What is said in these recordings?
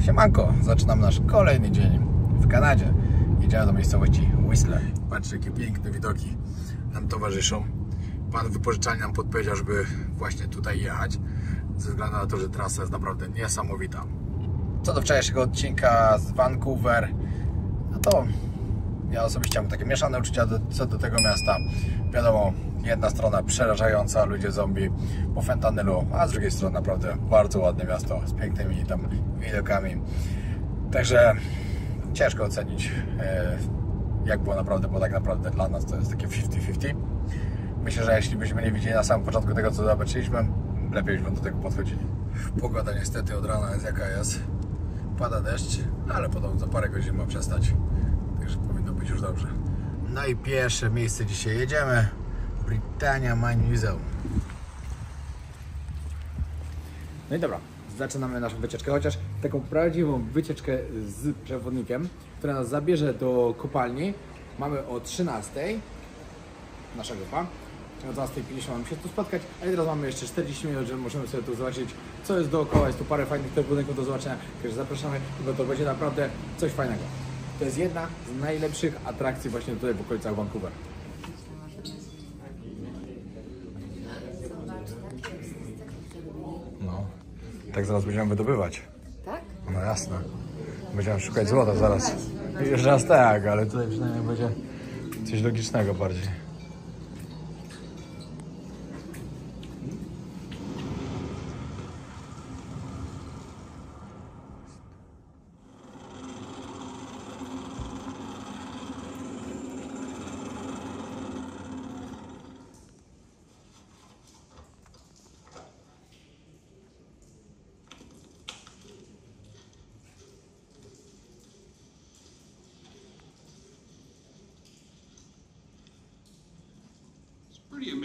Siemanko, zaczynam nasz kolejny dzień w Kanadzie. Jedziemy do miejscowości Whistler. Patrzcie, jakie piękne widoki nam towarzyszą. Pan wypożyczalni nam podpowiedział, żeby właśnie tutaj jechać, ze względu na to, że trasa jest naprawdę niesamowita. Co do wczorajszego odcinka z Vancouver, no to ja osobiście mam takie mieszane uczucia co do tego miasta. Wiadomo, jedna strona przerażająca, ludzie zombie po fentanylu, a z drugiej strony naprawdę bardzo ładne miasto z pięknymi tam widokami. Także ciężko ocenić, jak było naprawdę, bo tak naprawdę dla nas to jest takie 50-50. Myślę, że jeśli byśmy nie widzieli na samym początku tego, co zobaczyliśmy, lepiej byśmy do tego podchodzili. Pogoda niestety od rana jest jaka jest. Pada deszcz, ale podobno za parę godzin ma przestać. Także powinno być już dobrze. No i pierwsze miejsce dzisiaj jedziemy. Britannia Mine Museum. No i dobra, zaczynamy naszą wycieczkę, chociaż taką prawdziwą wycieczkę z przewodnikiem, która nas zabierze do kopalni. Mamy o 13:00 nasza grupa. O 12:50 mamy się tu spotkać, a teraz mamy jeszcze 40 minut, że możemy sobie tu zobaczyć, co jest dookoła. Jest tu parę fajnych budynków do zobaczenia, także zapraszamy, bo to będzie naprawdę coś fajnego. To jest jedna z najlepszych atrakcji właśnie tutaj w okolicach Vancouver. No, tak zaraz będziemy wydobywać. Tak? No jasne. Będziemy szukać złota zaraz. Już raz tak, ale tutaj przynajmniej będzie coś logicznego bardziej.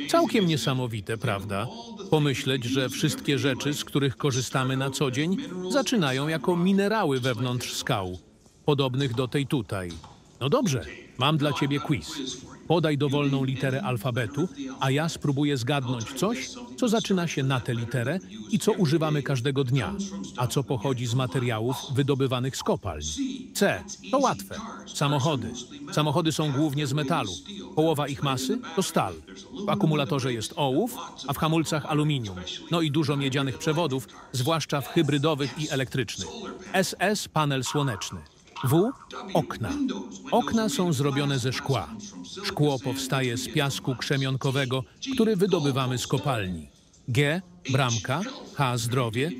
Całkiem niesamowite, prawda? Pomyśleć, że wszystkie rzeczy, z których korzystamy na co dzień, zaczynają jako minerały wewnątrz skał, podobnych do tej tutaj. No dobrze, mam dla ciebie quiz. Podaj dowolną literę alfabetu, a ja spróbuję zgadnąć coś, co zaczyna się na tę literę i co używamy każdego dnia, a co pochodzi z materiałów wydobywanych z kopalń. C. To łatwe. Samochody. Samochody są głównie z metalu. Połowa ich masy to stal. W akumulatorze jest ołów, a w hamulcach aluminium. No i dużo miedzianych przewodów, zwłaszcza w hybrydowych i elektrycznych. SS panel słoneczny. W. Okna. Okna są zrobione ze szkła. Szkło powstaje z piasku krzemionkowego, który wydobywamy z kopalni. G. Bramka. H. Zdrowie.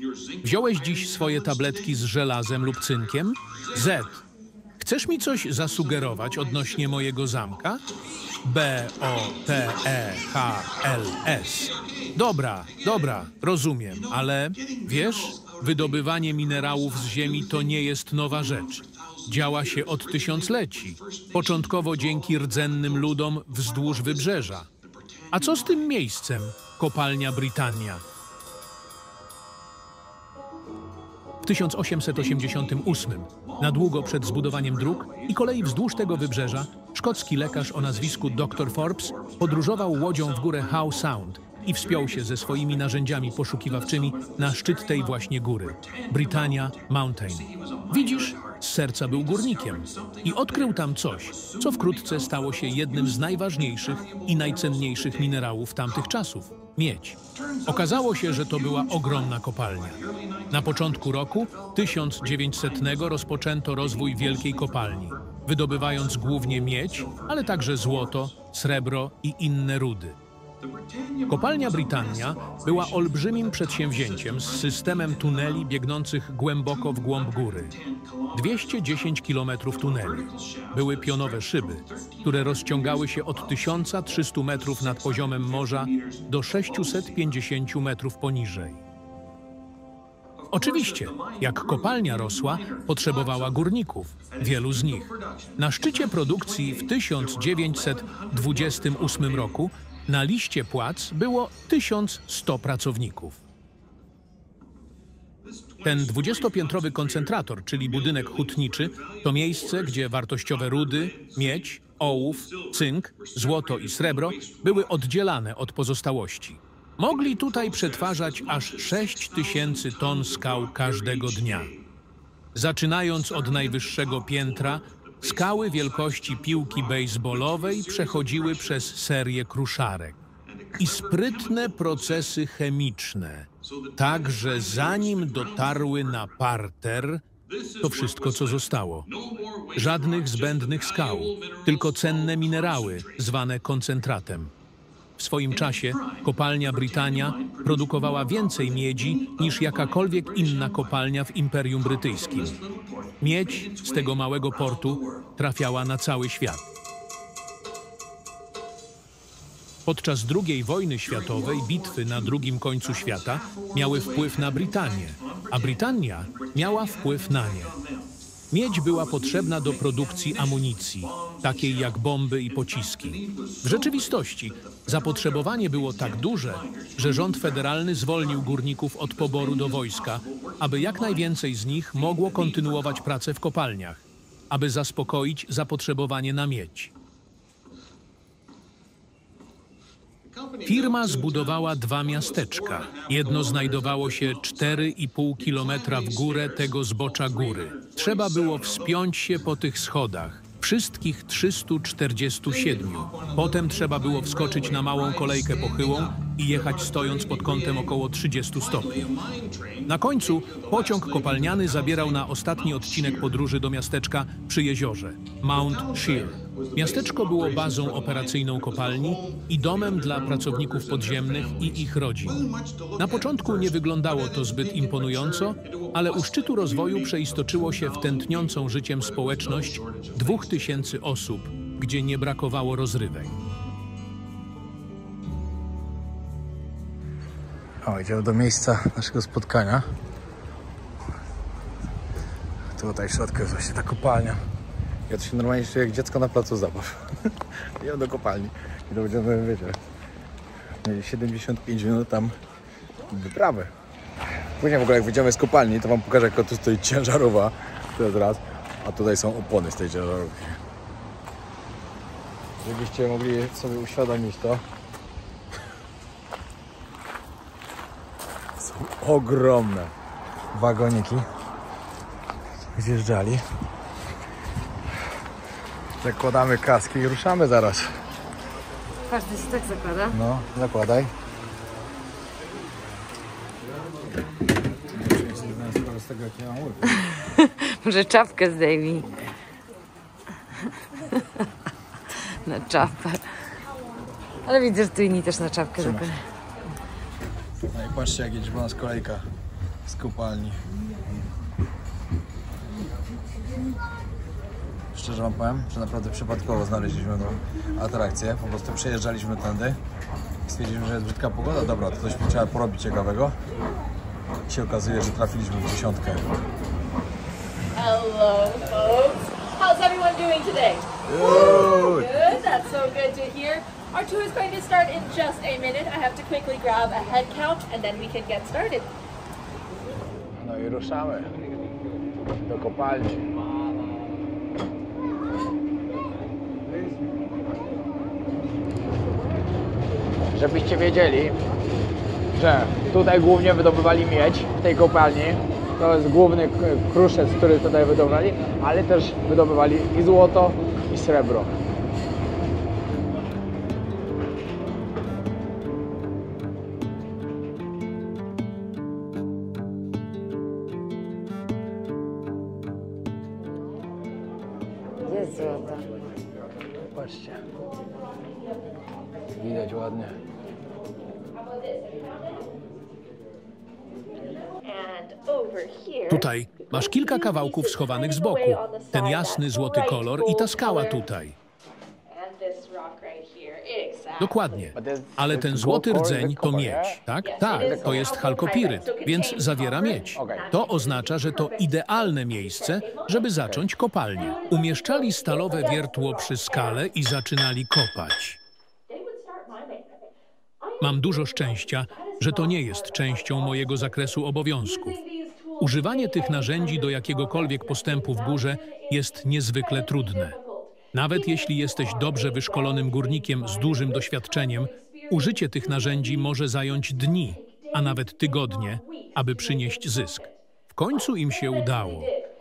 Wziąłeś dziś swoje tabletki z żelazem lub cynkiem? Z. Chcesz mi coś zasugerować odnośnie mojego zamka? B. O. T. E. H. L. S. Dobra, rozumiem, ale wiesz, wydobywanie minerałów z ziemi to nie jest nowa rzecz. Działa się od tysiącleci, początkowo dzięki rdzennym ludom wzdłuż wybrzeża. A co z tym miejscem, kopalnia Britannia? W 1888, na długo przed zbudowaniem dróg i kolei wzdłuż tego wybrzeża, szkocki lekarz o nazwisku Dr. Forbes podróżował łodzią w górę Howe Sound i wspiął się ze swoimi narzędziami poszukiwawczymi na szczyt tej właśnie góry, Britannia Mountain. Widzisz, z serca był górnikiem i odkrył tam coś, co wkrótce stało się jednym z najważniejszych i najcenniejszych minerałów tamtych czasów – miedź. Okazało się, że to była ogromna kopalnia. Na początku roku 1900 rozpoczęto rozwój wielkiej kopalni, wydobywając głównie miedź, ale także złoto, srebro i inne rudy. Kopalnia Britannia była olbrzymim przedsięwzięciem z systemem tuneli biegnących głęboko w głąb góry. 210 km tuneli. Były pionowe szyby, które rozciągały się od 1300 metrów nad poziomem morza do 650 metrów poniżej. Oczywiście, jak kopalnia rosła, potrzebowała górników, wielu z nich. Na szczycie produkcji w 1928 roku na liście płac było 1100 pracowników. Ten 20-piętrowy koncentrator, czyli budynek hutniczy, to miejsce, gdzie wartościowe rudy, miedź, ołów, cynk, złoto i srebro były oddzielane od pozostałości. Mogli tutaj przetwarzać aż 6000 ton skał każdego dnia. Zaczynając od najwyższego piętra, skały wielkości piłki bejsbolowej przechodziły przez serię kruszarek i sprytne procesy chemiczne, tak że zanim dotarły na parter, to wszystko, co zostało. Żadnych zbędnych skał, tylko cenne minerały, zwane koncentratem. W swoim czasie kopalnia Britannia produkowała więcej miedzi niż jakakolwiek inna kopalnia w Imperium Brytyjskim. Miedź z tego małego portu trafiała na cały świat. Podczas II wojny światowej bitwy na drugim końcu świata miały wpływ na Brytanię, a Brytania miała wpływ na nie. Miedź była potrzebna do produkcji amunicji, takiej jak bomby i pociski. W rzeczywistości zapotrzebowanie było tak duże, że rząd federalny zwolnił górników od poboru do wojska, aby jak najwięcej z nich mogło kontynuować pracę w kopalniach, aby zaspokoić zapotrzebowanie na miedź. Firma zbudowała 2 miasteczka. Jedno znajdowało się 4,5 kilometra w górę tego zbocza góry. Trzeba było wspiąć się po tych schodach, wszystkich 347. Potem trzeba było wskoczyć na małą kolejkę pochyłą i jechać stojąc pod kątem około 30 stopni. Na końcu pociąg kopalniany zabierał na ostatni odcinek podróży do miasteczka przy jeziorze, Mount Shear. Miasteczko było bazą operacyjną kopalni i domem dla pracowników podziemnych i ich rodzin. Na początku nie wyglądało to zbyt imponująco, ale u szczytu rozwoju przeistoczyło się w tętniącą życiem społeczność 2000 osób, gdzie nie brakowało rozrywek. Idziemy do miejsca naszego spotkania. Tutaj w środku jest właśnie ta kopalnia. Ja to się normalnie czuję jak dziecko na placu zabaw. Idziemy do kopalni i to będziemy, wiecie, mieli 75 minut tam wyprawy. Później w ogóle jak wyjdziemy z kopalni, to wam pokażę, jaka tu stoi ciężarowa. To jest raz. A tutaj są opony z tej ciężarówki. Żebyście mogli sobie uświadomić to. Są ogromne wagoniki. Zjeżdżali. Zakładamy kaski i ruszamy zaraz. Każdy się tak zakłada? No, zakładaj. Z tego, jak ja mam łyk. Może czapkę zdejmij. Na czapę. Ale widzę, że tu inni też na czapkę zakładają. No i patrzcie, jak jedzie po nas kolejka z kopalni. Szczerze wam powiem, że naprawdę przypadkowo znaleźliśmy tą atrakcję. Po prostu przejeżdżaliśmy tędy. Stwierdziliśmy, że jest brzydka pogoda. Dobra, to coś trzeba porobić ciekawego. I się okazuje, że trafiliśmy w 10. Hello, folks. How's everyone doing today? Good. That's so good to hear. Our tour is going to start in just a minute. I have to quickly grab a head count and then we can get started. No i ruszamy do kopalni. Żebyście wiedzieli, że tutaj głównie wydobywali miedź w tej kopalni. To jest główny kruszec, który tutaj wydobywali, ale też wydobywali i złoto, i srebro. Jest złoto. Patrzcie. Widać ładnie. And over here. Tutaj masz kilka kawałków schowanych z boku. Ten jasny, złoty kolor i ta skała tutaj. And this rock right here. Exactly. Dokładnie. Ale ten złoty rdzeń to miedź, tak? Tak, to jest chalkopiryt, więc zawiera miedź. To oznacza, że to idealne miejsce, żeby zacząć kopalnię. Umieszczali stalowe wiertło przy skale i zaczynali kopać. Mam dużo szczęścia, że to nie jest częścią mojego zakresu obowiązków. Używanie tych narzędzi do jakiegokolwiek postępu w górze jest niezwykle trudne. Nawet jeśli jesteś dobrze wyszkolonym górnikiem z dużym doświadczeniem, użycie tych narzędzi może zająć dni, a nawet tygodnie, aby przynieść zysk. W końcu im się udało,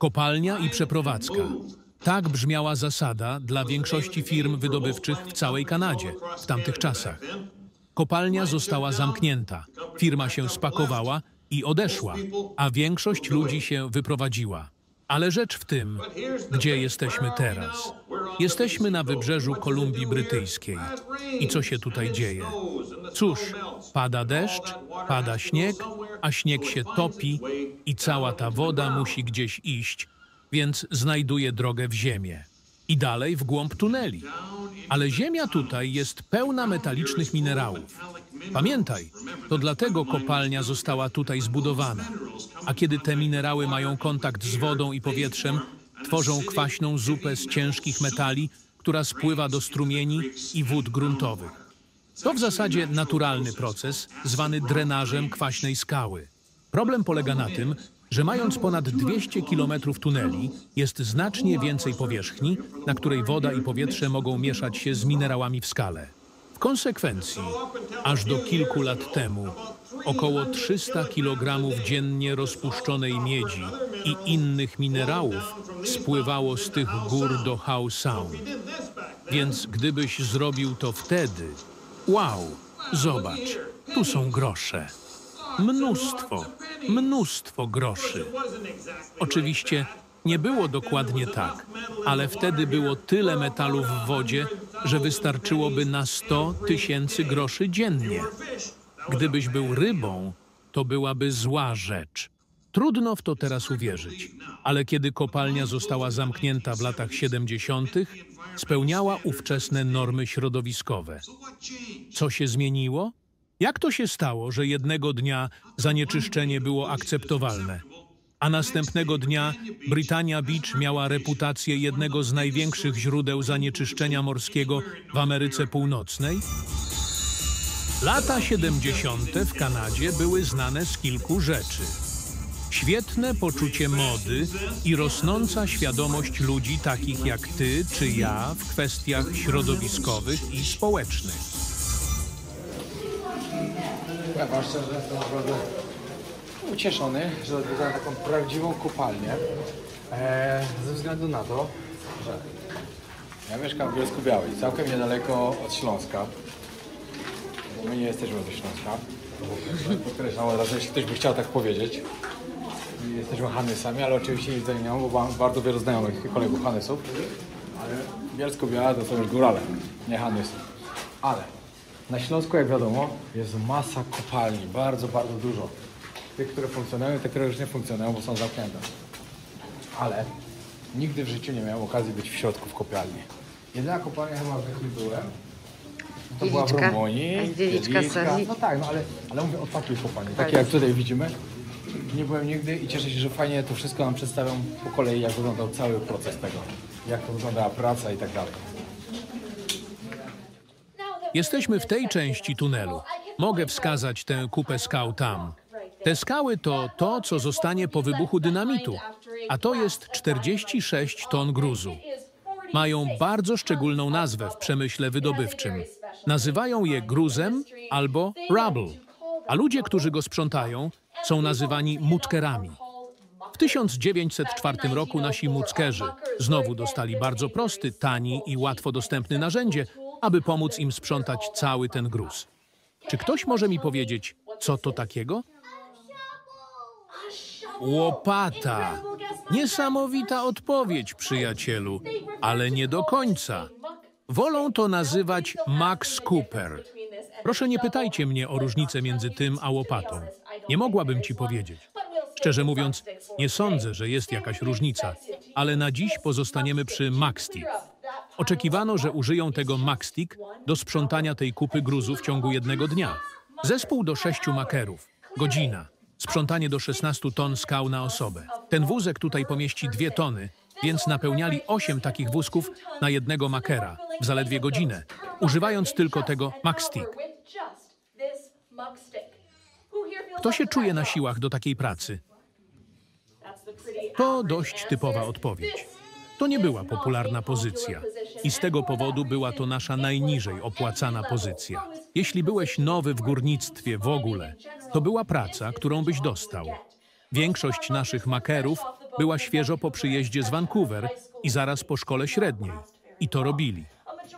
Kopalnia i przeprowadzka. Tak brzmiała zasada dla większości firm wydobywczych w całej Kanadzie w tamtych czasach. Kopalnia została zamknięta, firma się spakowała i odeszła, a większość ludzi się wyprowadziła. Ale rzecz w tym, gdzie jesteśmy teraz. Jesteśmy na wybrzeżu Kolumbii Brytyjskiej. I co się tutaj dzieje? Cóż, pada deszcz, pada śnieg, a śnieg się topi i cała ta woda musi gdzieś iść, więc znajduje drogę w ziemię. I dalej w głąb tuneli. Ale ziemia tutaj jest pełna metalicznych minerałów. Pamiętaj, to dlatego kopalnia została tutaj zbudowana. A kiedy te minerały mają kontakt z wodą i powietrzem, tworzą kwaśną zupę z ciężkich metali, która spływa do strumieni i wód gruntowych. To w zasadzie naturalny proces, zwany drenażem kwaśnej skały. Problem polega na tym, że mając ponad 200 km tuneli, jest znacznie więcej powierzchni, na której woda i powietrze mogą mieszać się z minerałami w skale. W konsekwencji, aż do kilku lat temu, około 300 kg dziennie rozpuszczonej miedzi i innych minerałów spływało z tych gór do Howe Sound. Więc gdybyś zrobił to wtedy, wow, zobacz, tu są grosze. Mnóstwo groszy. Oczywiście nie było dokładnie tak, ale wtedy było tyle metalu w wodzie, że wystarczyłoby na 100 000 groszy dziennie. Gdybyś był rybą, to byłaby zła rzecz. Trudno w to teraz uwierzyć, ale kiedy kopalnia została zamknięta w latach 70., spełniała ówczesne normy środowiskowe. Co się zmieniło? Jak to się stało, że jednego dnia zanieczyszczenie było akceptowalne, a następnego dnia Britannia Beach miała reputację jednego z największych źródeł zanieczyszczenia morskiego w Ameryce Północnej? Lata 70. w Kanadzie były znane z kilku rzeczy. Świetne poczucie mody i rosnąca świadomość ludzi takich jak ty czy ja w kwestiach środowiskowych i społecznych. Ja wam szczerze jestem naprawdę ucieszony, że odwiedzałem taką prawdziwą kopalnię. Ze względu na to, że ja mieszkam w Bielsku-Białej, całkiem niedaleko od Śląska. Bo my nie jesteśmy ze Śląska. Podkreślam od razu, jeśli ktoś by chciał tak powiedzieć. Jesteśmy Hanysami, ale oczywiście nic nie mam, bo mam bardzo wielu znajomych kolegów Hanysów. Ale Bielsko-Biała to są już górale, nie Hanysy. Ale na Śląsku, jak wiadomo, jest masa kopalni, bardzo dużo. Tych, które funkcjonują i tych, które już nie funkcjonują, bo są zamknięte. Ale nigdy w życiu nie miałem okazji być w środku w kopalni. Jedyna kopalnia chyba, w jakiej byłem, to była w Rumunii. Dziewiczka. No tak, no ale mówię o takiej kopalni, takiej jak tutaj widzimy. Nie byłem nigdy i cieszę się, że fajnie to wszystko nam przedstawią po kolei, jak wyglądał cały proces tego. Jak to wyglądała praca i tak dalej. Jesteśmy w tej części tunelu. Mogę wskazać tę kupę skał tam. Te skały to to, co zostanie po wybuchu dynamitu, a to jest 46 ton gruzu. Mają bardzo szczególną nazwę w przemyśle wydobywczym. Nazywają je gruzem albo rubble, a ludzie, którzy go sprzątają, są nazywani muckerami. W 1904 roku nasi muckerzy znowu dostali bardzo prosty, tani i łatwo dostępny narzędzie, aby pomóc im sprzątać cały ten gruz. Czy ktoś może mi powiedzieć, co to takiego? Łopata. Niesamowita odpowiedź, przyjacielu, ale nie do końca. Wolą to nazywać Max Cooper. Proszę nie pytajcie mnie o różnicę między tym a łopatą. Nie mogłabym ci powiedzieć. Szczerze mówiąc, nie sądzę, że jest jakaś różnica, ale na dziś pozostaniemy przy Maxstick. Oczekiwano, że użyją tego Maxstick do sprzątania tej kupy gruzu w ciągu jednego dnia. Zespół do 6 makerów. Godzina. Sprzątanie do 16 ton skał na osobę. Ten wózek tutaj pomieści 2 tony, więc napełniali 8 takich wózków na jednego makera w zaledwie godzinę, używając tylko tego Maxstick. Kto się czuje na siłach do takiej pracy? To dość typowa odpowiedź. To nie była popularna pozycja i z tego powodu była to nasza najniżej opłacana pozycja. Jeśli byłeś nowy w górnictwie w ogóle, to była praca, którą byś dostał. Większość naszych makerów była świeżo po przyjeździe z Vancouver i zaraz po szkole średniej. I to robili.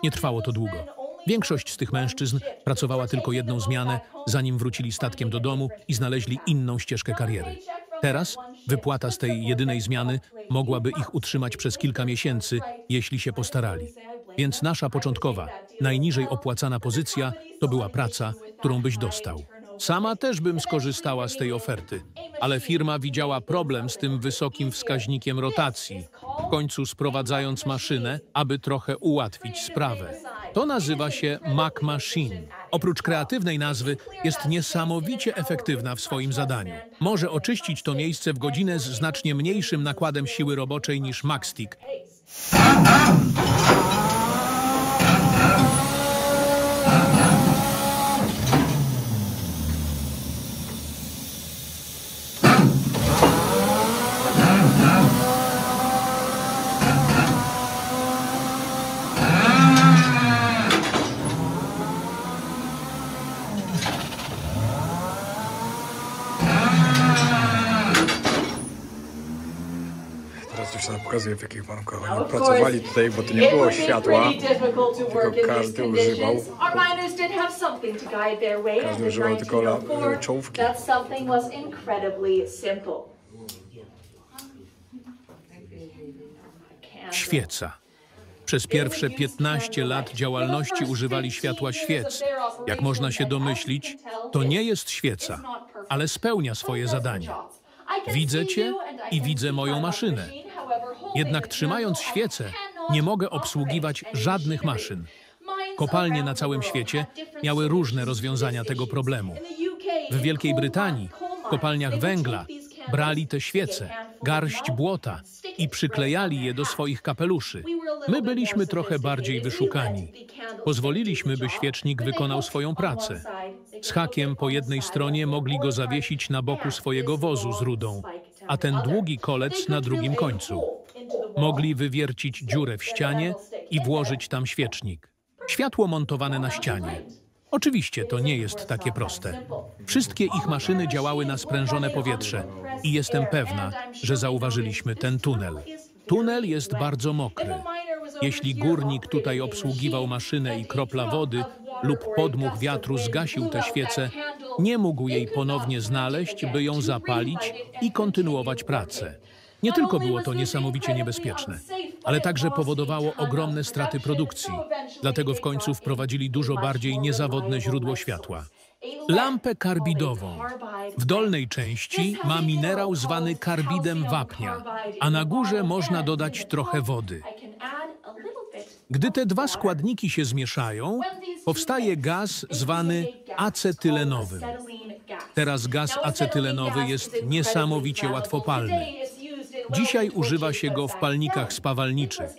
Nie trwało to długo. Większość z tych mężczyzn pracowała tylko jedną zmianę, zanim wrócili statkiem do domu i znaleźli inną ścieżkę kariery. Teraz wypłata z tej jedynej zmiany mogłaby ich utrzymać przez kilka miesięcy, jeśli się postarali. Więc nasza początkowa, najniżej opłacana pozycja to była praca, którą byś dostał. Sama też bym skorzystała z tej oferty, ale firma widziała problem z tym wysokim wskaźnikiem rotacji, w końcu sprowadzając maszynę, aby trochę ułatwić sprawę. To nazywa się Mac Machine. Oprócz kreatywnej nazwy jest niesamowicie efektywna w swoim zadaniu. Może oczyścić to miejsce w godzinę z znacznie mniejszym nakładem siły roboczej niż MacStick. Teraz dziewczyna pokazuje, w jakich warunkach oni pracowali tutaj, bo tu nie było światła, tylko każdy używał tylko czołówki. Świeca. Przez pierwsze 15 lat działalności używali światła świec. Jak można się domyślić, to nie jest świeca, ale spełnia swoje zadanie. Widzę cię i widzę moją maszynę. Jednak trzymając świecę, nie mogę obsługiwać żadnych maszyn. Kopalnie na całym świecie miały różne rozwiązania tego problemu. W Wielkiej Brytanii, w kopalniach węgla, brali te świece, garść błota i przyklejali je do swoich kapeluszy. My byliśmy trochę bardziej wyszukani. Pozwoliliśmy, by świecznik wykonał swoją pracę. Z hakiem po jednej stronie mogli go zawiesić na boku swojego wozu z rudą, a ten długi kolec na drugim końcu. Mogli wywiercić dziurę w ścianie i włożyć tam świecznik. Światło montowane na ścianie. Oczywiście to nie jest takie proste. Wszystkie ich maszyny działały na sprężone powietrze i jestem pewna, że zauważyliśmy ten tunel. Tunel jest bardzo mokry. Jeśli górnik tutaj obsługiwał maszynę i kropla wody lub podmuch wiatru zgasił tę świecę, nie mógł jej ponownie znaleźć, by ją zapalić i kontynuować pracę. Nie tylko było to niesamowicie niebezpieczne, ale także powodowało ogromne straty produkcji. Dlatego w końcu wprowadzili dużo bardziej niezawodne źródło światła. Lampę karbidową. W dolnej części ma minerał zwany karbidem wapnia, a na górze można dodać trochę wody. Gdy te dwa składniki się zmieszają, powstaje gaz zwany acetylenowym. Teraz gaz acetylenowy jest niesamowicie łatwopalny. Dzisiaj używa się go w palnikach spawalniczych,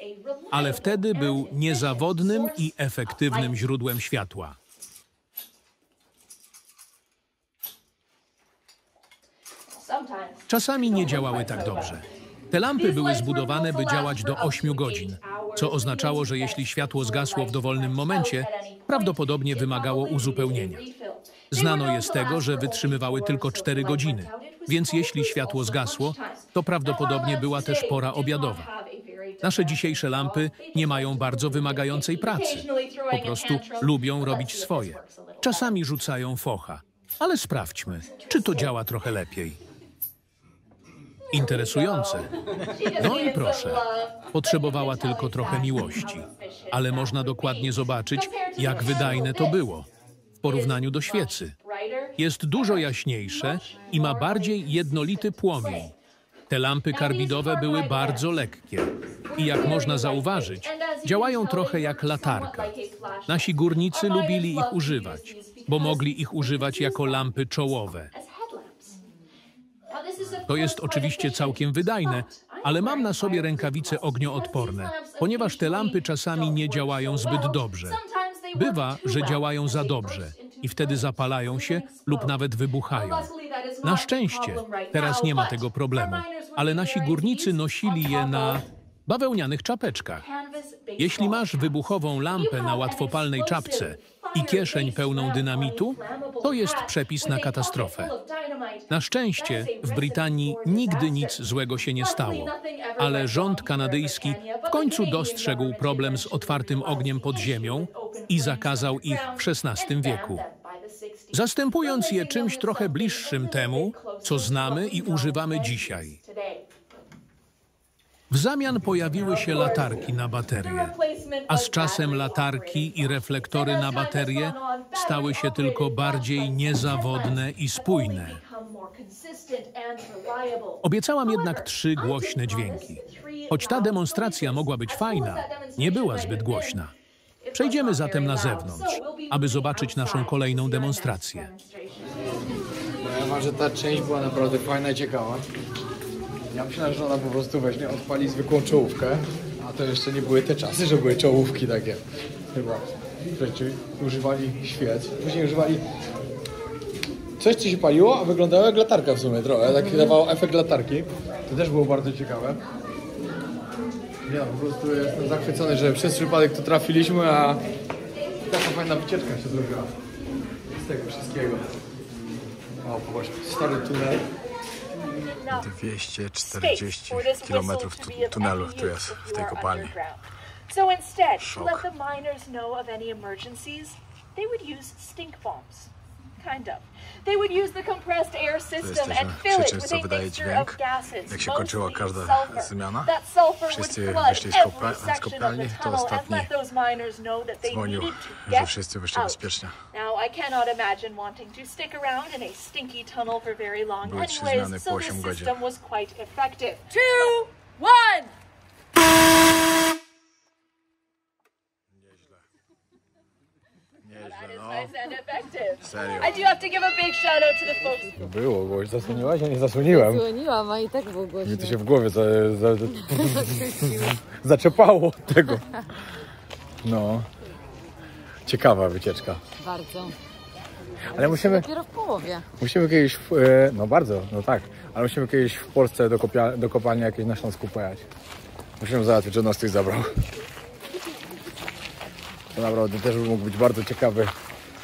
ale wtedy był niezawodnym i efektywnym źródłem światła. Czasami nie działały tak dobrze. Te lampy były zbudowane, by działać do 8 godzin, co oznaczało, że jeśli światło zgasło w dowolnym momencie, prawdopodobnie wymagało uzupełnienia. Znano je z tego, że wytrzymywały tylko 4 godziny, więc jeśli światło zgasło, to prawdopodobnie była też pora obiadowa. Nasze dzisiejsze lampy nie mają bardzo wymagającej pracy. Po prostu lubią robić swoje. Czasami rzucają focha, ale sprawdźmy, czy to działa trochę lepiej. Interesujące. No i proszę, potrzebowała tylko trochę miłości, ale można dokładnie zobaczyć, jak wydajne to było w porównaniu do świecy. Jest dużo jaśniejsze i ma bardziej jednolity płomień. Te lampy karbidowe były bardzo lekkie i jak można zauważyć, działają trochę jak latarka. Nasi górnicy lubili ich używać, bo mogli ich używać jako lampy czołowe. To jest oczywiście całkiem wydajne, ale mam na sobie rękawice ognioodporne, ponieważ te lampy czasami nie działają zbyt dobrze. Bywa, że działają za dobrze i wtedy zapalają się lub nawet wybuchają. Na szczęście teraz nie ma tego problemu, ale nasi górnicy nosili je na bawełnianych czapeczkach. Jeśli masz wybuchową lampę na łatwopalnej czapce, i kieszeń pełną dynamitu, to jest przepis na katastrofę. Na szczęście w Brytanii nigdy nic złego się nie stało, ale rząd kanadyjski w końcu dostrzegł problem z otwartym ogniem pod ziemią i zakazał ich w XVI wieku, zastępując je czymś trochę bliższym temu, co znamy i używamy dzisiaj. W zamian pojawiły się latarki na baterie, a z czasem latarki i reflektory na baterie stały się tylko bardziej niezawodne i spójne. Obiecałam jednak 3 głośne dźwięki. Choć ta demonstracja mogła być fajna, nie była zbyt głośna. Przejdziemy zatem na zewnątrz, aby zobaczyć naszą kolejną demonstrację. Ja wiem, że ta część była naprawdę fajna i ciekawa. Ja myślałem, że ona po prostu weźmie, odpali zwykłą czołówkę, a to jeszcze nie były te czasy, że były czołówki takie. Chyba. Wcześniej używali świec, później używali coś, co się paliło, a wyglądało jak latarka w sumie trochę, tak dawało efekt latarki. To też było bardzo ciekawe. Ja po prostu jestem zachwycony, że przez przypadek tu trafiliśmy, a taka fajna wycieczka się zrobiła z tego wszystkiego. O, popatrz, stary tunel. 240 km tunelu tu jest w tej kopalni. So instead, to let the miners know of any emergencies, they would use stink bombs. Kind of. They would use the compressed air system and fill it with a mixture of gases, jak się kończyła każda zmiana, that sulfur wszyscy would flood wyszli z every section of kopalni, the to tunnel and ostatni let those miners know that they dzwonił, needed to że get wszyscy wyszli out. bezpiecznie. Now, I cannot imagine wanting to stick around in a stinky tunnel for very long Były 3 anyways, zmiany po so 8 this godzin. system was quite effective. 2, 1! Nieźle, no. Nice and effective. Serio. I do have to give a big shout out to the folks. Było, bo już zasłoniłaś, ja nie zasłoniłem. Dzwoniłam, a i tak było głośno. Mnie to się w głowie zaczepało tego. No. Ciekawa wycieczka. Bardzo. Ale musimy Dopiero w połowie. kiedyś, no bardzo, no tak, ale musimy kiedyś w Polsce do kopalni jakieś na Śląsku pojechać. Musimy załatwić, że nas ktoś zabrał. To naprawdę też mógł być bardzo ciekawy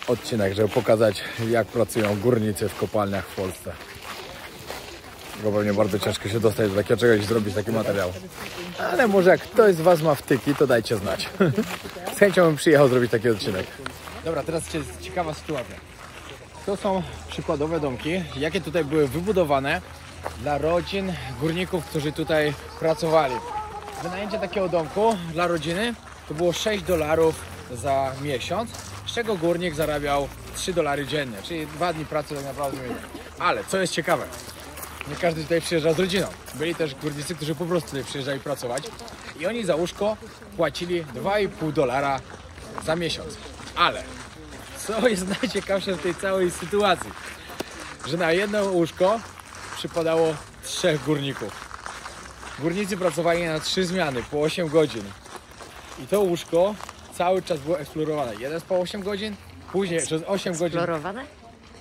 odcinek, żeby pokazać, jak pracują górnicy w kopalniach w Polsce. Tylko pewnie bardzo ciężko się dostać do takiego czegoś i zrobić taki materiał. Ale może jak ktoś z Was ma wtyki, to dajcie znać. Z chęcią bym przyjechał zrobić taki odcinek. Dobra, teraz jest ciekawa sytuacja. To są przykładowe domki, jakie tutaj były wybudowane dla rodzin górników, którzy tutaj pracowali. Wynajęcie takiego domku dla rodziny to było $6 za miesiąc, z czego górnik zarabiał $3 dziennie, czyli 2 dni pracy tak naprawdę mieli. Ale co jest ciekawe, nie każdy tutaj przyjeżdża z rodziną. Byli też górnicy, którzy po prostu tutaj przyjeżdżali pracować i oni za łóżko płacili $2,5 za miesiąc. Ale co jest najciekawsze w tej całej sytuacji, że na jedno łóżko przypadało 3 górników. Górnicy pracowali na 3 zmiany po 8 godzin. I to łóżko cały czas było eksplorowane. Jeden po 8 godzin, później przez 8 godzin... Eksplorowane?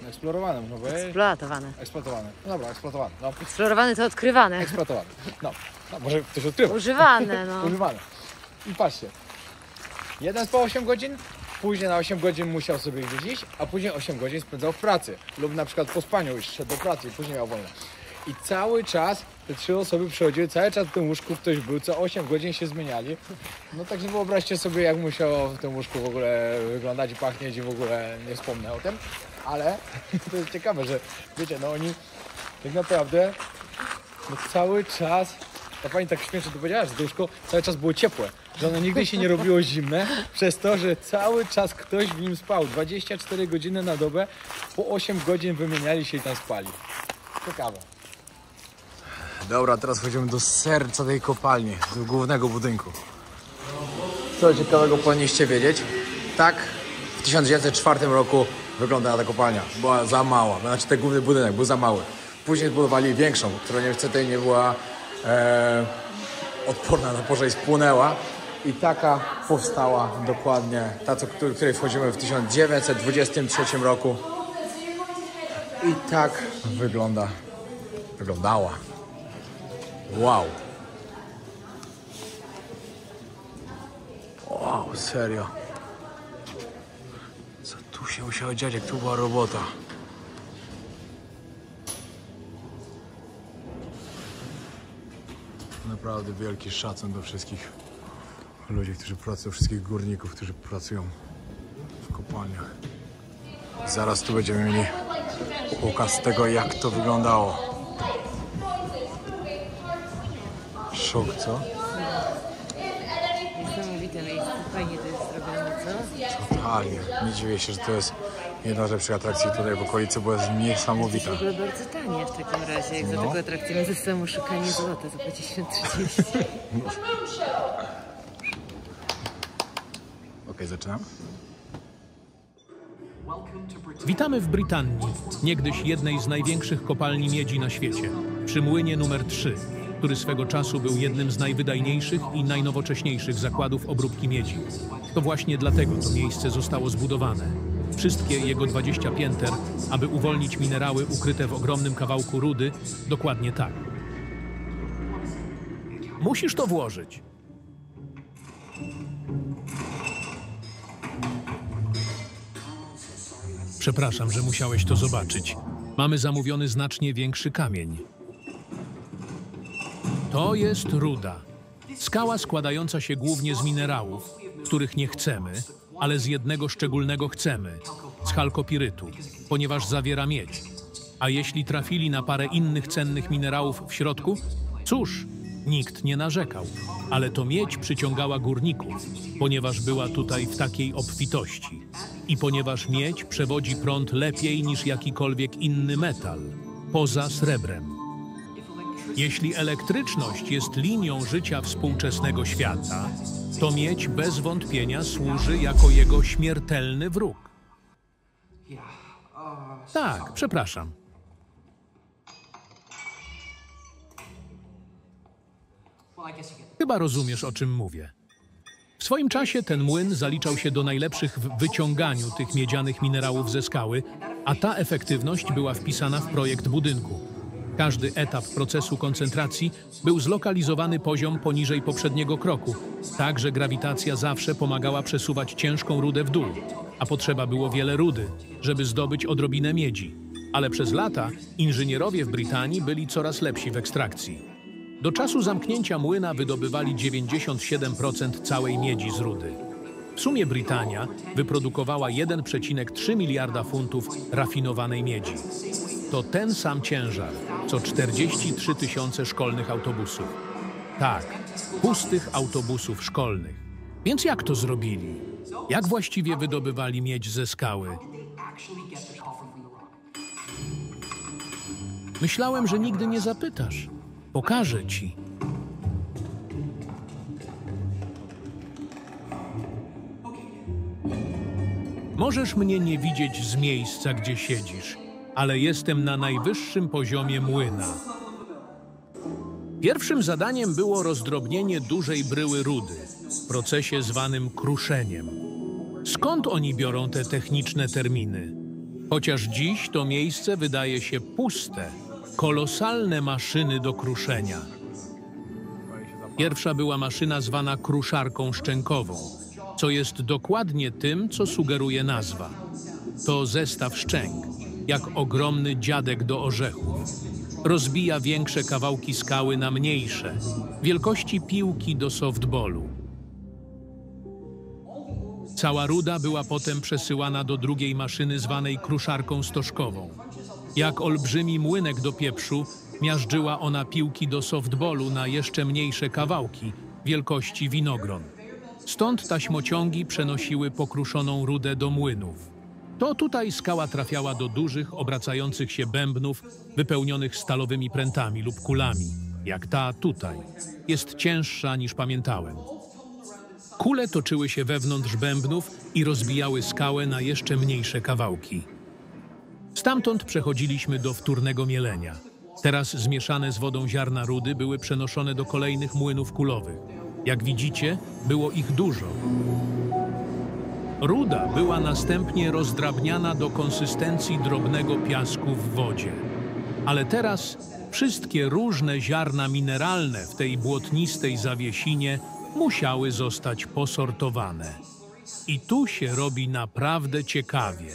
Eksplorowane, no bo... Eksploatowane. Eksploatowane. No dobra, eksploatowane. No. Eksplorowane to odkrywane. Eksploatowane. No może ktoś odkrywa. Używane, no. Używane. I patrzcie. Jeden po 8 godzin, później na 8 godzin musiał sobie gdzieś iść, a później 8 godzin spędzał w pracy. Lub na przykład po spaniu już szedł do pracy i później miał wolne. I cały czas te 3 osoby przychodziły, cały czas w tym łóżku ktoś był, co 8 godzin się zmieniali. No także wyobraźcie sobie, jak musiało w tym łóżku w ogóle wyglądać i pachnieć i w ogóle nie wspomnę o tym. Ale to jest ciekawe, że wiecie, no oni tak naprawdę no cały czas, ta pani tak śmiesznie to powiedziała, że to łóżko cały czas było ciepłe, że ono nigdy się nie robiło zimne, przez to, że cały czas ktoś w nim spał. 24 godziny na dobę, po 8 godzin wymieniali się i tam spali. Ciekawe. Dobra, teraz wchodzimy do serca tej kopalni, do głównego budynku. Co ciekawego powinniście wiedzieć? Tak, w 1904 roku wyglądała ta kopalnia. Była za mała, znaczy ten główny budynek był za mały. Później zbudowali większą, która niestety nie była odporna na pożar i spłonęła. I taka powstała dokładnie, ta, do której wchodzimy w 1923 roku. I tak wyglądała. Wow. Wow, serio. Tu się musiało dziać, jak tu była robota. Naprawdę wielki szacun do wszystkich ludzi, którzy pracują, wszystkich górników, którzy pracują w kopalniach. Zaraz tu będziemy mieli pokaz tego, jak to wyglądało. Szok, co? Niesamowite miejsce, fajnie to jest zrobione, co? Totalnie. Nie dziwię się, że to jest jedna z lepszych atrakcji tutaj w okolicy, bo jest niesamowita. To jest w ogóle bardzo tanie w takim razie. Jak za taką atrakcję między samo szukanie złota, to płaci się 30. Okej, zaczynam. Witamy w Brytanii, niegdyś jednej z największych kopalni miedzi na świecie, przy młynie numer 3, który swego czasu był jednym z najwydajniejszych i najnowocześniejszych zakładów obróbki miedzi. To właśnie dlatego to miejsce zostało zbudowane. Wszystkie jego 20 pięter, aby uwolnić minerały ukryte w ogromnym kawałku rudy, dokładnie tak. Musisz to włożyć. Przepraszam, że musiałeś to zobaczyć. Mamy zamówiony znacznie większy kamień. To jest ruda. Skała składająca się głównie z minerałów, których nie chcemy, ale z jednego szczególnego chcemy, z chalkopirytu, ponieważ zawiera miedź. A jeśli trafili na parę innych cennych minerałów w środku, cóż, nikt nie narzekał. Ale to miedź przyciągała górników, ponieważ była tutaj w takiej obfitości. I ponieważ miedź przewodzi prąd lepiej niż jakikolwiek inny metal, poza srebrem. Jeśli elektryczność jest linią życia współczesnego świata, to miedź bez wątpienia służy jako jego śmiertelny wróg. Tak, przepraszam. Chyba rozumiesz, o czym mówię. W swoim czasie ten młyn zaliczał się do najlepszych w wyciąganiu tych miedzianych minerałów ze skały, a ta efektywność była wpisana w projekt budynku. Każdy etap procesu koncentracji był zlokalizowany poziom poniżej poprzedniego kroku, tak że grawitacja zawsze pomagała przesuwać ciężką rudę w dół, a potrzeba było wiele rudy, żeby zdobyć odrobinę miedzi. Ale przez lata inżynierowie w Brytanii byli coraz lepsi w ekstrakcji. Do czasu zamknięcia młyna wydobywali 97% całej miedzi z rudy. W sumie Brytania wyprodukowała 1,3 miliarda funtów rafinowanej miedzi. To ten sam ciężar, co 43 000 szkolnych autobusów. Tak, pustych autobusów szkolnych. Więc jak to zrobili? Jak właściwie wydobywali miedź ze skały? Myślałem, że nigdy nie zapytasz. Pokażę ci. Możesz mnie nie widzieć z miejsca, gdzie siedzisz, ale jestem na najwyższym poziomie młyna. Pierwszym zadaniem było rozdrobnienie dużej bryły rudy w procesie zwanym kruszeniem. Skąd oni biorą te techniczne terminy? Chociaż dziś to miejsce wydaje się puste, kolosalne maszyny do kruszenia. Pierwsza była maszyna zwana kruszarką szczękową, co jest dokładnie tym, co sugeruje nazwa. To zestaw szczęk, jak ogromny dziadek do orzechów. Rozbija większe kawałki skały na mniejsze, wielkości piłki do softballu. Cała ruda była potem przesyłana do drugiej maszyny zwanej kruszarką stożkową. Jak olbrzymi młynek do pieprzu, miażdżyła ona piłki do softballu na jeszcze mniejsze kawałki, wielkości winogron. Stąd taśmociągi przenosiły pokruszoną rudę do młynów. To tutaj skała trafiała do dużych, obracających się bębnów wypełnionych stalowymi prętami lub kulami, jak ta tutaj. Jest cięższa niż pamiętałem. Kule toczyły się wewnątrz bębnów i rozbijały skałę na jeszcze mniejsze kawałki. Stamtąd przechodziliśmy do wtórnego mielenia. Teraz zmieszane z wodą ziarna rudy były przenoszone do kolejnych młynów kulowych. Jak widzicie, było ich dużo. Ruda była następnie rozdrabniana do konsystencji drobnego piasku w wodzie. Ale teraz wszystkie różne ziarna mineralne w tej błotnistej zawiesinie musiały zostać posortowane. I tu się robi naprawdę ciekawie.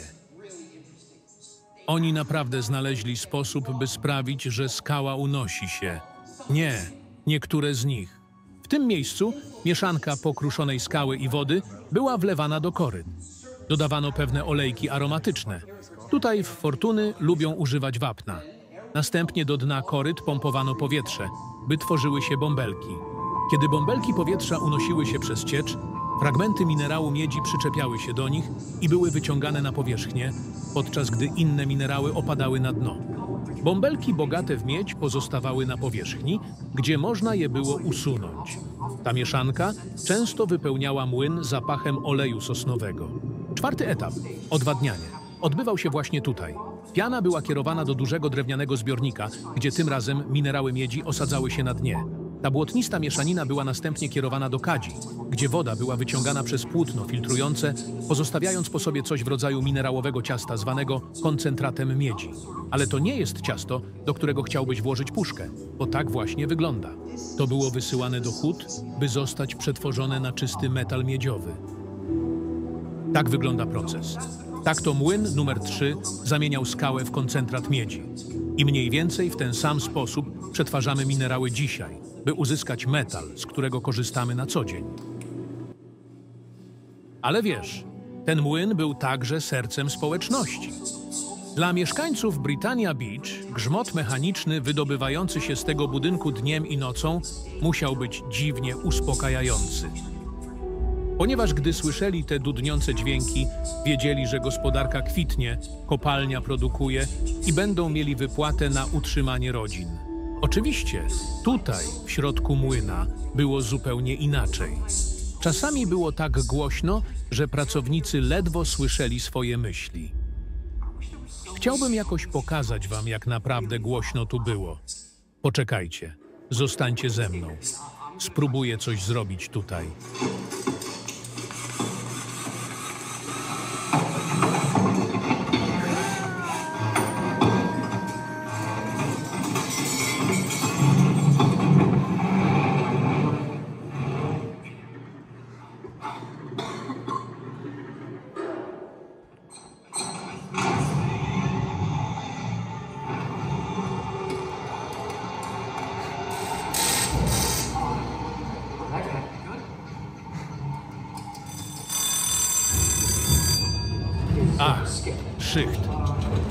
Oni naprawdę znaleźli sposób, by sprawić, że skała unosi się. Nie, niektóre z nich. W tym miejscu mieszanka pokruszonej skały i wody była wlewana do koryt. Dodawano pewne olejki aromatyczne. Tutaj w Fortuny lubią używać wapna. Następnie do dna koryt pompowano powietrze, by tworzyły się bąbelki. Kiedy bąbelki powietrza unosiły się przez ciecz, fragmenty minerału miedzi przyczepiały się do nich i były wyciągane na powierzchnię, podczas gdy inne minerały opadały na dno. Bąbelki bogate w miedź pozostawały na powierzchni, gdzie można je było usunąć. Ta mieszanka często wypełniała młyn zapachem oleju sosnowego. Czwarty etap – odwadnianie. Odbywał się właśnie tutaj. Piana była kierowana do dużego drewnianego zbiornika, gdzie tym razem minerały miedzi osadzały się na dnie. Ta błotnista mieszanina była następnie kierowana do kadzi, gdzie woda była wyciągana przez płótno filtrujące, pozostawiając po sobie coś w rodzaju minerałowego ciasta zwanego koncentratem miedzi. Ale to nie jest ciasto, do którego chciałbyś włożyć puszkę, bo tak właśnie wygląda. To było wysyłane do hut, by zostać przetworzone na czysty metal miedziowy. Tak wygląda proces. Tak to młyn numer 3 zamieniał skałę w koncentrat miedzi. I mniej więcej w ten sam sposób przetwarzamy minerały dzisiaj, by uzyskać metal, z którego korzystamy na co dzień. Ale wiesz, ten młyn był także sercem społeczności. Dla mieszkańców Britannia Beach grzmot mechaniczny wydobywający się z tego budynku dniem i nocą musiał być dziwnie uspokajający. Ponieważ gdy słyszeli te dudniące dźwięki, wiedzieli, że gospodarka kwitnie, kopalnia produkuje i będą mieli wypłatę na utrzymanie rodzin. Oczywiście, tutaj, w środku młyna, było zupełnie inaczej. Czasami było tak głośno, że pracownicy ledwo słyszeli swoje myśli. Chciałbym jakoś pokazać wam, jak naprawdę głośno tu było. Poczekajcie, zostańcie ze mną. Spróbuję coś zrobić tutaj. Ach, szycht.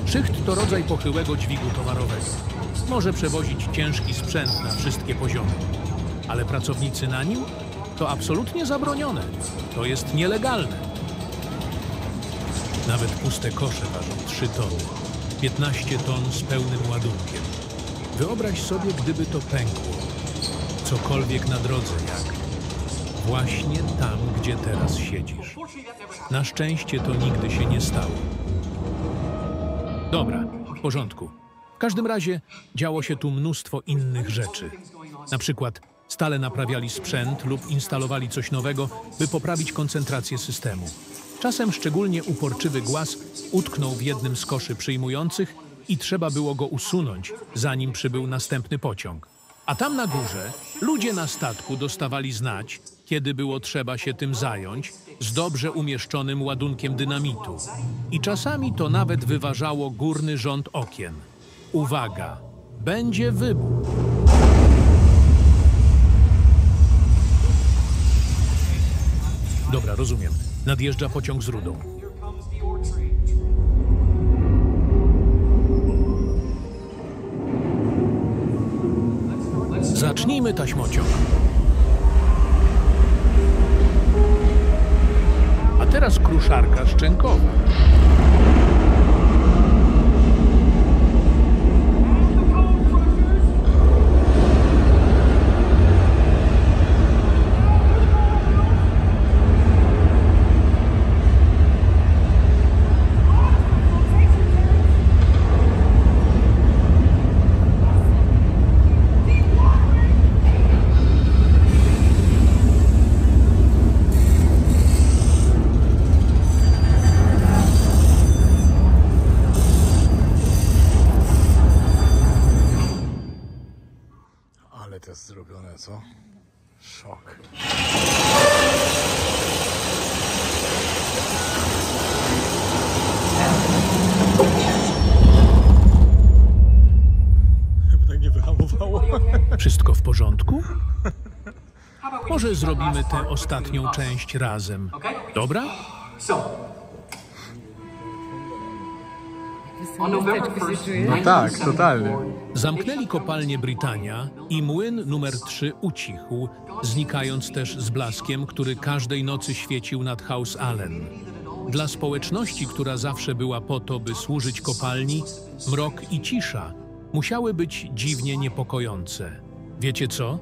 Szycht to rodzaj pochyłego dźwigu towarowego. Może przewozić ciężki sprzęt na wszystkie poziomy. Ale pracownicy na nim? To absolutnie zabronione. To jest nielegalne. Nawet puste kosze ważą 3 tony. 15 ton z pełnym ładunkiem. Wyobraź sobie, gdyby to pękło. Cokolwiek na drodze, jak właśnie tam, gdzie teraz siedzisz. Na szczęście to nigdy się nie stało. Dobra, w porządku. W każdym razie działo się tu mnóstwo innych rzeczy. Na przykład stale naprawiali sprzęt lub instalowali coś nowego, by poprawić koncentrację systemu. Czasem szczególnie uporczywy głaz utknął w jednym z koszy przyjmujących i trzeba było go usunąć, zanim przybył następny pociąg. A tam na górze ludzie na statku dostawali znać, kiedy było trzeba się tym zająć, z dobrze umieszczonym ładunkiem dynamitu. I czasami to nawet wyważało górny rząd okien. Uwaga! Będzie wybuch! Dobra, rozumiem. Nadjeżdża pociąg z rudą. Zacznijmy taśmociąg. A teraz kruszarka szczękowa. Ale to jest zrobione, co? Szok. Chyba tak nie wyhamowało. Wszystko w porządku? Może zrobimy tę ostatnią część razem. Dobra? No tak, totalnie. Zamknęli kopalnię Britannia i młyn numer 3 ucichł, znikając też z blaskiem, który każdej nocy świecił nad House Allen. Dla społeczności, która zawsze była po to, by służyć kopalni, mrok i cisza musiały być dziwnie niepokojące. Wiecie co?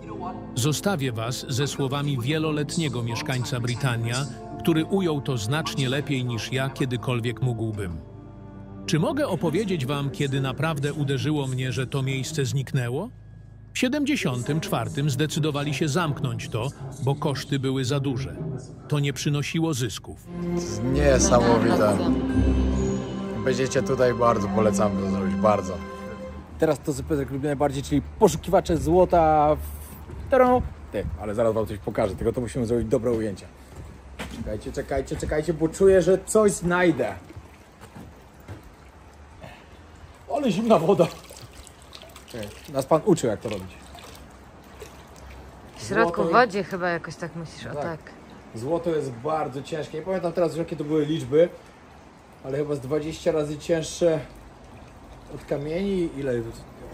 Zostawię was ze słowami wieloletniego mieszkańca Britannia, który ujął to znacznie lepiej niż ja kiedykolwiek mógłbym. Czy mogę opowiedzieć wam, kiedy naprawdę uderzyło mnie, że to miejsce zniknęło? W 1974 zdecydowali się zamknąć to, bo koszty były za duże. To nie przynosiło zysków. Niesamowite. Będziecie tutaj, bardzo polecam to zrobić, bardzo. Teraz to, co Piotrek lubi najbardziej, czyli poszukiwacze złota w terenu. Ale zaraz wam coś pokażę, tylko to musimy zrobić dobre ujęcie. Czekajcie, bo czuję, że coś znajdę. Ale zimna woda. Nas pan uczył, jak to robić. W środku w wodzie chyba jakoś tak musisz, o tak. Złoto jest bardzo ciężkie. Nie pamiętam teraz, jakie to były liczby, ale chyba z 20 razy cięższe od kamieni. Ile?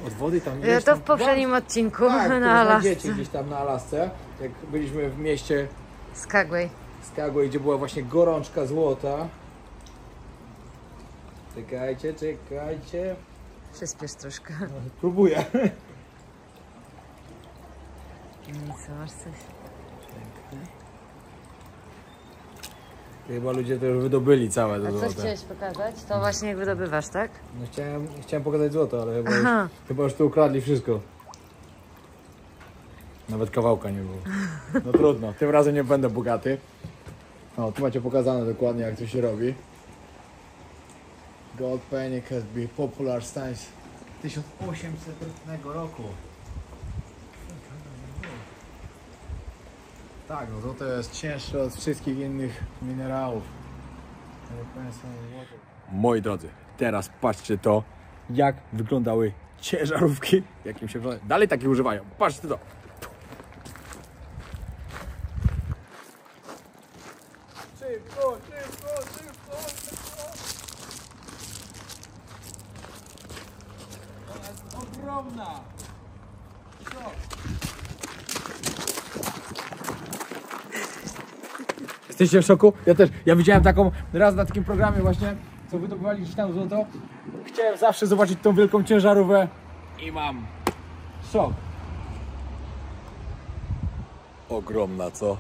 Od wody tam? Ja to w poprzednim odcinku na Alasce. Gdzieś tam na Alasce, jak byliśmy w mieście Skagway, gdzie była właśnie gorączka złota. Czekajcie. przyspiesz troszkę. Próbuję. Co, masz coś? Chyba ludzie to już wydobyli całe to A złoto. co chciałeś pokazać? To właśnie jak wydobywasz, tak? No chciałem pokazać złoto, ale chyba już tu ukradli wszystko. Nawet kawałka nie było. No trudno, tym razem nie będę bogaty. O, tu macie pokazane dokładnie, jak to się robi. Gold penny has been popular since 1800 roku. Tak, no złoto jest cięższe od wszystkich innych minerałów. Moi drodzy, teraz patrzcie to, jak wyglądały ciężarówki, jakim się dalej takie używają. Patrzcie to. Szybko. Ona jest ogromna. Jesteście w szoku? Ja też. Ja widziałem taką raz na takim programie właśnie, co wydobywali gdzieś tam złoto. Chciałem zawsze zobaczyć tą wielką ciężarówkę i mam szok. Ogromna, co?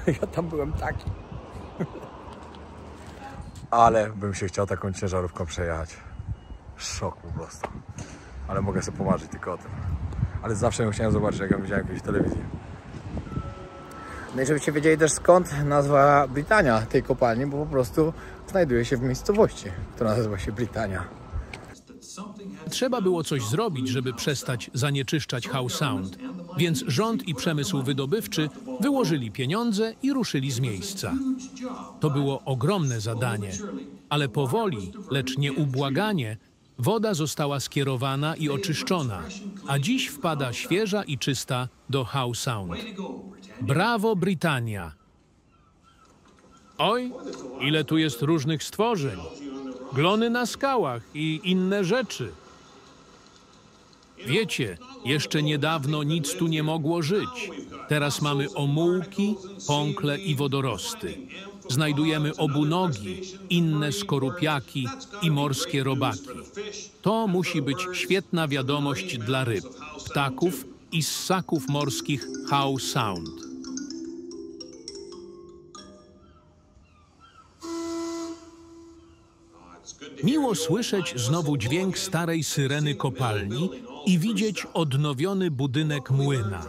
Ja tam byłem taki. Ale bym się chciał taką ciężarówką przejechać. Szok po prostu. Ale mogę sobie pomarzyć tylko o tym. Ale zawsze ją chciałem zobaczyć, jak ją widziałem kiedyś w telewizji. No i żebyście wiedzieli też, skąd nazwa Britannia tej kopalni, bo po prostu znajduje się w miejscowości, która nazywa się Britannia. Trzeba było coś zrobić, żeby przestać zanieczyszczać Howe Sound, więc rząd i przemysł wydobywczy wyłożyli pieniądze i ruszyli z miejsca. To było ogromne zadanie, ale powoli, lecz nieubłaganie, woda została skierowana i oczyszczona, a dziś wpada świeża i czysta do Howe Sound. Brawo, Britannia! Oj, ile tu jest różnych stworzeń. Glony na skałach i inne rzeczy. Wiecie, jeszcze niedawno nic tu nie mogło żyć. Teraz mamy omułki, pąkle i wodorosty. Znajdujemy obunogi, inne skorupiaki i morskie robaki. To musi być świetna wiadomość dla ryb, ptaków i ssaków morskich Howe Sound. Miło słyszeć znowu dźwięk starej syreny kopalni i widzieć odnowiony budynek młyna.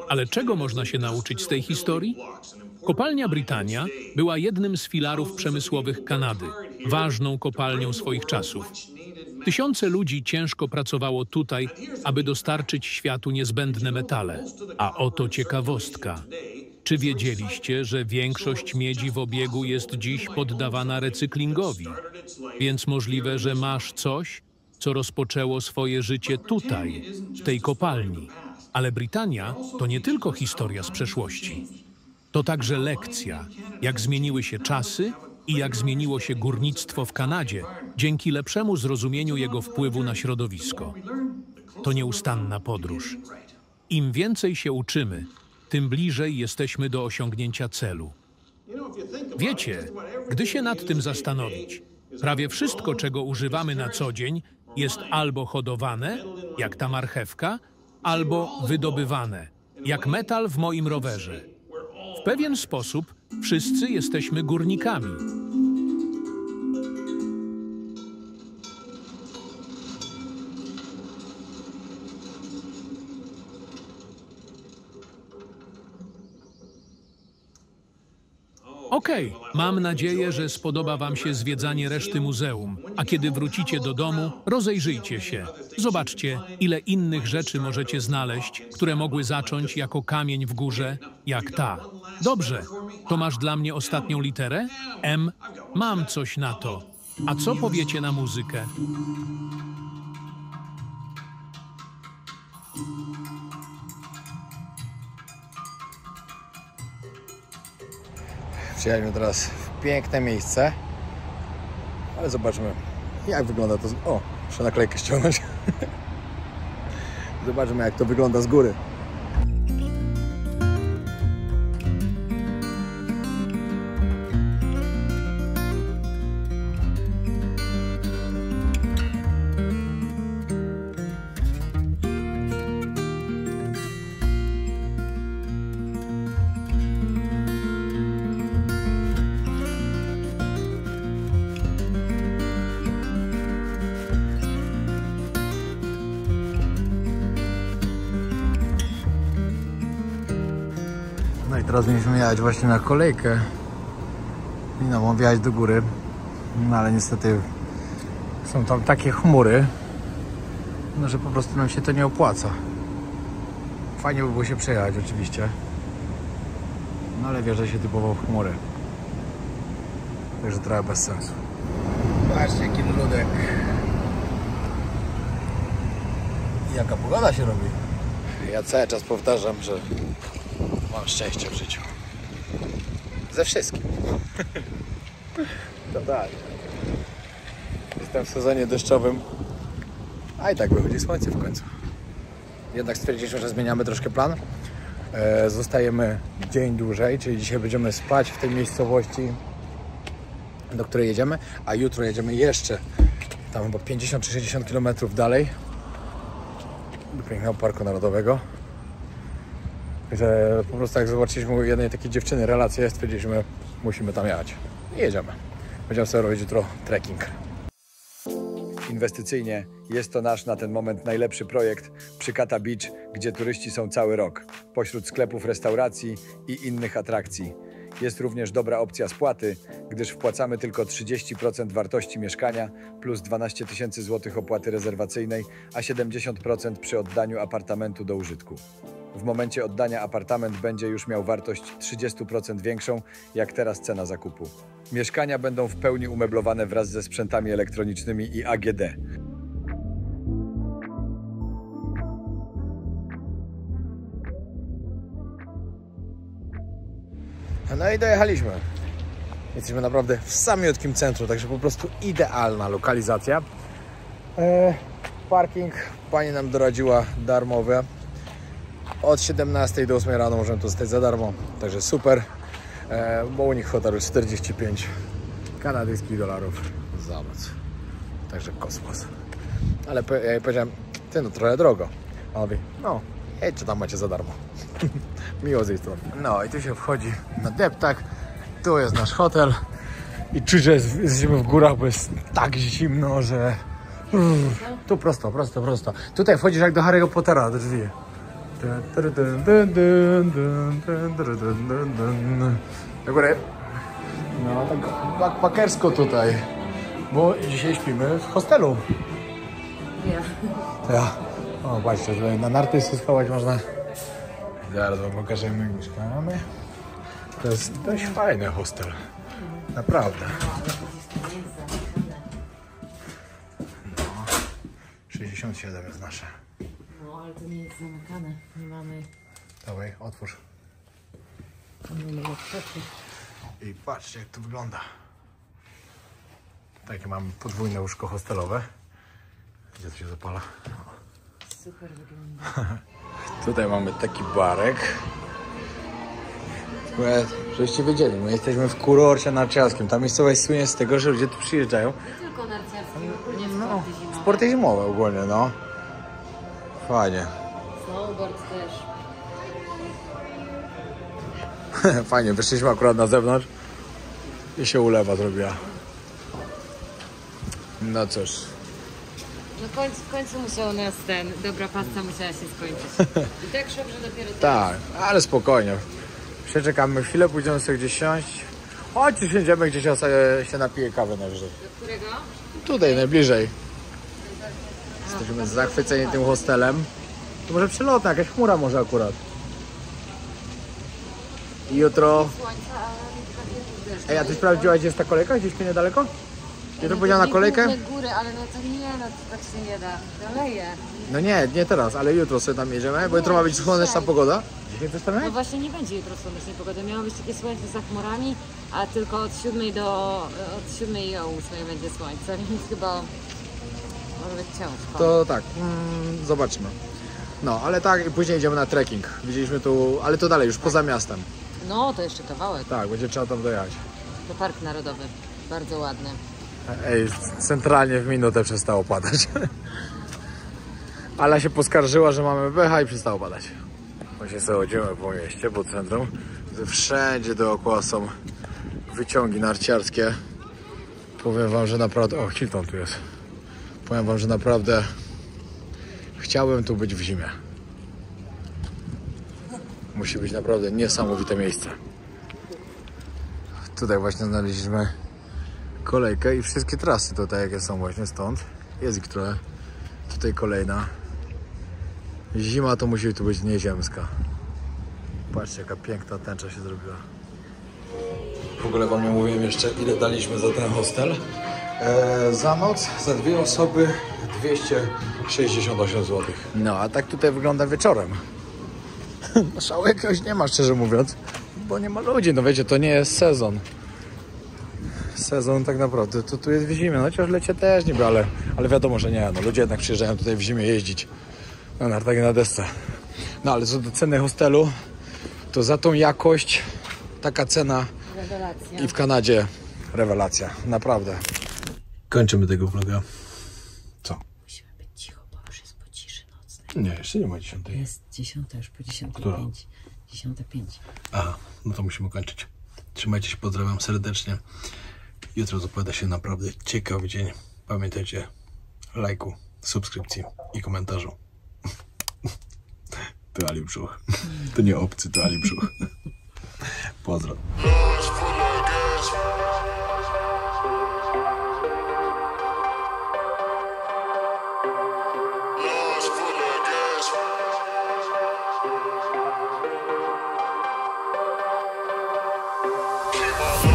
Ale czego można się nauczyć z tej historii? Kopalnia Britannia była jednym z filarów przemysłowych Kanady, ważną kopalnią swoich czasów. Tysiące ludzi ciężko pracowało tutaj, aby dostarczyć światu niezbędne metale. A oto ciekawostka. Czy wiedzieliście, że większość miedzi w obiegu jest dziś poddawana recyklingowi? Więc możliwe, że masz coś, co rozpoczęło swoje życie tutaj, w tej kopalni. Ale Britania to nie tylko historia z przeszłości. To także lekcja, jak zmieniły się czasy i jak zmieniło się górnictwo w Kanadzie dzięki lepszemu zrozumieniu jego wpływu na środowisko. To nieustanna podróż. Im więcej się uczymy, tym bliżej jesteśmy do osiągnięcia celu. Wiecie, gdy się nad tym zastanowić, prawie wszystko, czego używamy na co dzień, jest albo hodowane, jak ta marchewka, albo wydobywane, jak metal w moim rowerze. W pewien sposób wszyscy jesteśmy górnikami. Okej, mam nadzieję, że spodoba wam się zwiedzanie reszty muzeum, a kiedy wrócicie do domu, rozejrzyjcie się. Zobaczcie, ile innych rzeczy możecie znaleźć, które mogły zacząć jako kamień w górze, jak ta. Dobrze, to masz dla mnie ostatnią literę? M. Mam coś na to. A co powiecie na muzykę? Przyjechaliśmy teraz w piękne miejsce, ale zobaczmy, jak wygląda to. O, muszę naklejkę ściągnąć. Zobaczmy, jak to wygląda z góry. No i teraz mieliśmy jechać właśnie na kolejkę i no, mam wjechać do góry, no ale niestety są tam takie chmury, no że po prostu nam się to nie opłaca. Fajnie by było się przejechać oczywiście, no ale wierzę się typowo w chmury, także trochę bez sensu. Patrzcie, jaki ludek. Jaka pogoda się robi. Ja cały czas powtarzam, że mam szczęście w życiu. Ze wszystkim. To tak. Jestem w sezonie deszczowym, a i tak wychodzi słońce w końcu. Jednak stwierdziliśmy, że zmieniamy troszkę plan. Zostajemy dzień dłużej, czyli dzisiaj będziemy spać w tej miejscowości, do której jedziemy, a jutro jedziemy jeszcze tam chyba 50 czy 60 km dalej do pięknego Parku Narodowego. Że po prostu jak zobaczyliśmy u jednej takiej dziewczyny relację, stwierdziliśmy, musimy tam jechać. I jedziemy. Będziemy sobie robić jutro trekking. Inwestycyjnie jest to nasz na ten moment najlepszy projekt przy Kata Beach, gdzie turyści są cały rok, pośród sklepów, restauracji i innych atrakcji. Jest również dobra opcja spłaty, gdyż wpłacamy tylko 30% wartości mieszkania plus 12 000 złotych opłaty rezerwacyjnej, a 70% przy oddaniu apartamentu do użytku. W momencie oddania apartament będzie już miał wartość 30% większą, jak teraz cena zakupu. Mieszkania będą w pełni umeblowane wraz ze sprzętami elektronicznymi i AGD. No i dojechaliśmy. Jesteśmy naprawdę w samiutkim centrum, także po prostu idealna lokalizacja. Parking pani nam doradziła darmowy. Od 17 do 8 rano możemy tu stać za darmo, także super, bo u nich hotel jest 45 kanadyjskich dolarów za noc, także kosmos. Ale ja jej powiedziałem, ty no trochę drogo, a on mówi, no jedźcie tam, macie za darmo. Miło z jej strony. No i tu się wchodzi na deptak, tu jest nasz hotel i czuć, że jesteśmy w górach, bo jest tak zimno, że tu prosto. Tutaj wchodzisz jak do Harry'ego Pottera, do drzwi. Do góry. No tak backpackersko tutaj, bo dzisiaj śpimy w hostelu. Ja. O, patrzcie, tutaj na narty się schować można. Zaraz wam pokażemy, jak mieszkamy. To jest dość fajny hostel. Naprawdę. No, 67 jest nasze. No, ale to nie jest zamykane. Nie mamy... Dawaj, otwórz. I patrzcie, jak to wygląda. Takie mamy podwójne łóżko hostelowe. Gdzie to się zapala? Super wygląda. Tutaj mamy taki barek. Żebyście wiedzieli, my jesteśmy w kurorcie narciarskim. Ta miejscowość słynie z tego, że ludzie tu przyjeżdżają. Nie tylko narciarskie, ogólnie No, sporty zimowe. sporty zimowe ogólnie, no. Fajnie. Snowboard też. Fajnie, wyszliśmy akurat na zewnątrz i się ulewa zrobiła. No cóż. No w końcu musiał nas dobra pasta musiała się skończyć. I tak szok, że dopiero teraz. Tak, ale spokojnie. Przeczekamy chwilę, pójdziemy sobie gdzieś siąść. Chodź, siędziemy gdzieś, ja sobie się napiję kawy najwyżej. Do którego? Tutaj, najbliżej. Jesteśmy zachwyceni tym hostelem. To może przelotna, jakaś chmura może akurat. I jutro... Słońca, ale nie. Ej, a ty sprawdziłaś, gdzie jest ta kolejka? Gdzieś tu niedaleko? Jutro powiedziała na kolejkę? Góry, ale no to nie, no to tak się nie da. Doleje. No nie teraz, ale jutro sobie tam jedziemy, bo jutro ma być słoneczna pogoda. Dzisiaj też tam No jest? właśnie nie będzie jutro słonecznej pogody. Miało być takie słońce za chmurami, a tylko od 7 i o 8 będzie słońce, więc chyba może być ciężko. To tak, zobaczymy. No, ale tak, i później idziemy na trekking. Widzieliśmy tu, ale to dalej, już poza miastem. No to jeszcze kawałek. Tak, będzie trzeba tam dojechać. To park narodowy. Bardzo ładny. Ej, centralnie w minutę przestało padać. Ala się poskarżyła, że mamy pecha i przestało padać. Właśnie sobie chodzimy po mieście, po centrum. Wszędzie dookoła są wyciągi narciarskie. Powiem wam, że naprawdę... O, Hilton tu jest. Powiem wam, że naprawdę chciałbym tu być w zimie. Musi być naprawdę niesamowite miejsce. Tutaj właśnie znaleźliśmy kolejkę i wszystkie trasy tutaj jakie są właśnie stąd. Jest ich trochę. Tutaj kolejna. Zima to musi tu być nieziemska. Patrzcie, jaka piękna tęcza się zrobiła. W ogóle wam nie mówiłem jeszcze, ile daliśmy za ten hostel. Za noc, za dwie osoby 268 zł. No, a tak tutaj wygląda wieczorem. No, szału jakiegoś nie ma, szczerze mówiąc, bo nie ma ludzi. No wiecie, to nie jest sezon. Sezon tak naprawdę to tu jest w zimie, no chociaż lecie też niby, ale wiadomo, że nie, no ludzie jednak przyjeżdżają tutaj w zimie jeździć na nartach i na desce. No ale co do ceny hostelu, to za tą jakość taka cena Rewelacja. i w Kanadzie rewelacja, naprawdę. Kończymy tego vloga. Co? Musimy być cicho, bo już jest po ciszy nocnej. Nie, jeszcze nie ma 10. Jest 10, już po 10:05. Która? 10:05. Aha, no to musimy kończyć. Trzymajcie się, pozdrawiam serdecznie. Jutro zapowiada się naprawdę ciekawy dzień. Pamiętajcie, lajku, subskrypcji i komentarzu. To Ali Brzuch. To nie obcy, to Ali Brzuch. Pozdro. Keep on